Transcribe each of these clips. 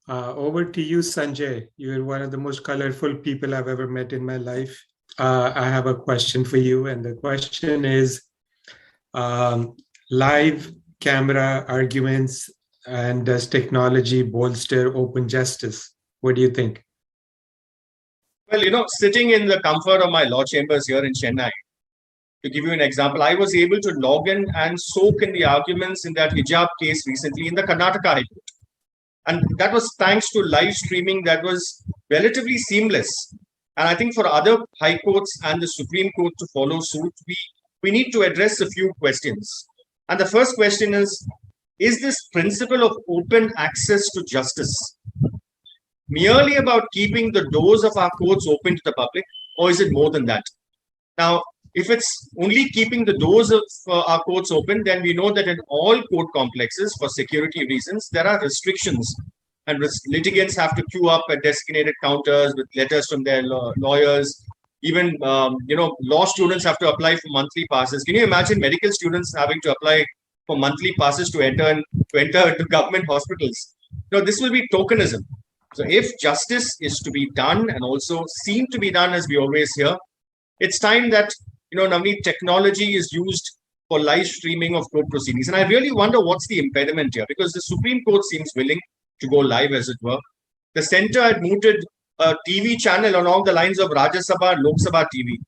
Over to you, Sanjay. You're one of the most colorful people I've ever met in my life. I have a question for you, and the question is um, live camera arguments and does technology bolster open justice? What do you think? Well, sitting in the comfort of my law chambers here in Chennai, to give you an example, I was able to log in and soak in the arguments in that hijab case recently in the Karnataka High Court. And that was thanks to live streaming that was relatively seamless. And I think for other high courts and the Supreme Court to follow suit, we need to address a few questions. And the first question is this principle of open access to justice merely about keeping the doors of our courts open to the public, or is it more than that? Now, if it's only keeping the doors of our courts open, then we know that in all court complexes, for security reasons, there are restrictions. And litigants have to queue up at designated counters with letters from their lawyers. Even, law students have to apply for monthly passes. Can you imagine medical students having to apply for monthly passes to enter into government hospitals? This will be tokenism. So if justice is to be done and also seem to be done, as we always hear, it's time that, Navneet, technology is used for live streaming of court proceedings. And I really wonder what's the impediment here, because the Supreme Court seems willing to go live, as it were. The center had mooted a TV channel along the lines of Rajya Sabha and Lok Sabha TV.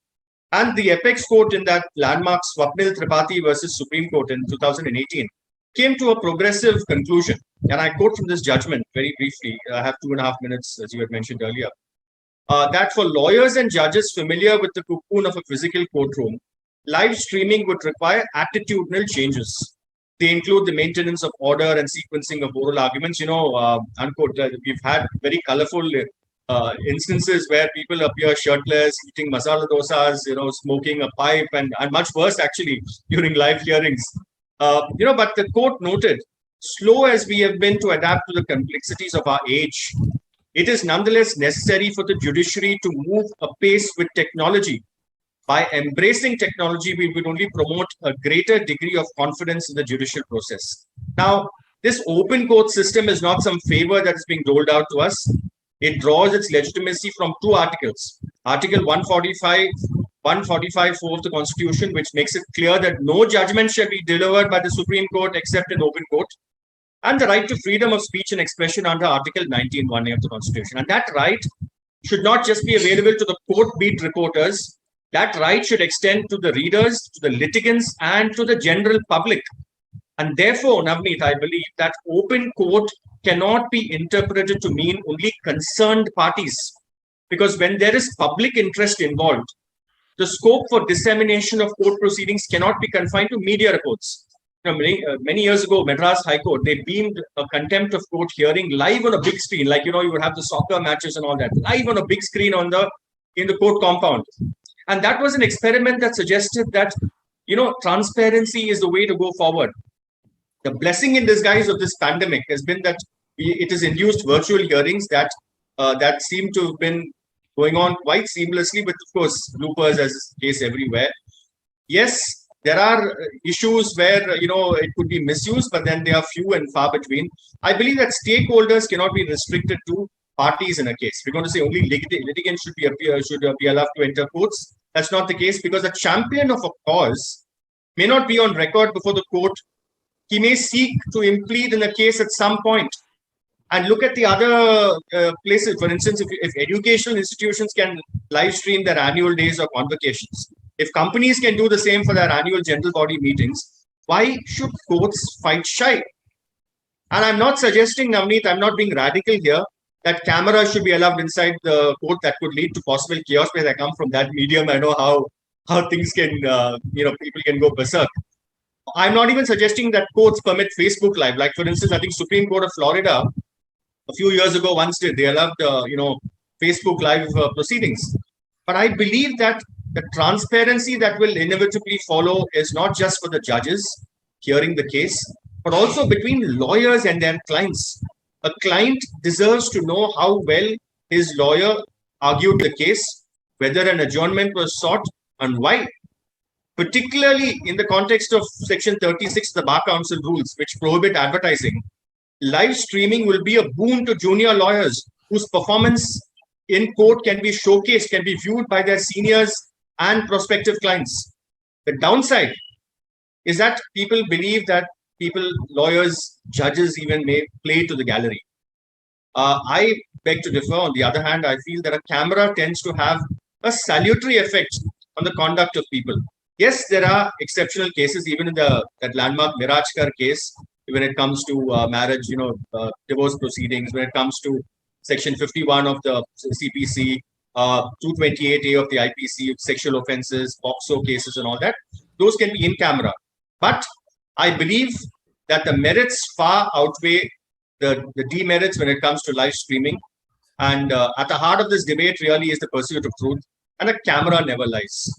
And the apex court in that landmark Swapnil Tripathi versus Supreme Court in 2018 came to a progressive conclusion. And I quote from this judgment very briefly. I have 2.5 minutes, as you had mentioned earlier. That for lawyers and judges familiar with the cocoon of a physical courtroom, live streaming would require attitudinal changes. They include the maintenance of order and sequencing of oral arguments. Unquote, we've had very colorful instances where people appear shirtless, eating masala dosas, smoking a pipe, and much worse actually during live hearings. But the court noted, slow as we have been to adapt to the complexities of our age, it is nonetheless necessary for the judiciary to move apace with technology. By embracing technology, we will only promote a greater degree of confidence in the judicial process. Now, this open court system is not some favor that is being doled out to us. It draws its legitimacy from two articles. Article 145.4 of the Constitution, which makes it clear that no judgment shall be delivered by the Supreme Court except in open court, and the right to freedom of speech and expression under Article 19(1)(a) of the Constitution. And that right should not just be available to the court beat reporters. That right should extend to the readers, to the litigants, and to the general public. And therefore, Navneet, I believe that open court cannot be interpreted to mean only concerned parties. Because when there is public interest involved, the scope for dissemination of court proceedings cannot be confined to media reports. Many years ago, Madras High Court, they beamed a contempt of court hearing live on a big screen, like, you would have the soccer matches and all that, live on a big screen in the court compound. And that was an experiment that suggested that, transparency is the way to go forward. The blessing in disguise of this pandemic has been that it has induced virtual hearings that seem to have been going on quite seamlessly, with, of course, bloopers, as is the case everywhere. Yes, there are issues where, it could be misused, but then they are few and far between. I believe that stakeholders cannot be restricted to parties in a case. We're going to say only litigants should be allowed to enter courts. That's not the case, because a champion of a cause may not be on record before the court. He may seek to implead in a case at some point. And look at the other places. For instance, if educational institutions can live stream their annual days or convocations, if companies can do the same for their annual general body meetings, why should courts fight shy? And I'm not suggesting, Navneet, I'm not being radical here, that cameras should be allowed inside the court. That could lead to possible chaos, because I come from that medium. I know how things can, people can go berserk. I'm not even suggesting that courts permit Facebook Live. Like, for instance, I think Supreme Court of Florida a few years ago once did. They allowed, Facebook Live proceedings. But I believe that the transparency that will inevitably follow is not just for the judges hearing the case, but also between lawyers and their clients. A client deserves to know how well his lawyer argued the case, whether an adjournment was sought, and why. Particularly in the context of Section 36 of the Bar Council rules, which prohibit advertising. live streaming will be a boon to junior lawyers whose performance in court can be showcased, can be viewed by their seniors and prospective clients. The downside is that people believe that lawyers, judges even may play to the gallery. I beg to differ. On the other hand, I feel that a camera tends to have a salutary effect on the conduct of people. Yes, there are exceptional cases, even in that landmark Mirajkar case, when it comes to marriage, divorce proceedings, when it comes to Section 51 of the CPC, 228A of the IPC, sexual offences, POXO cases, and all that. Those can be in camera. But I believe that the merits far outweigh the demerits when it comes to live streaming. And at the heart of this debate really is the pursuit of truth. And a camera never lies.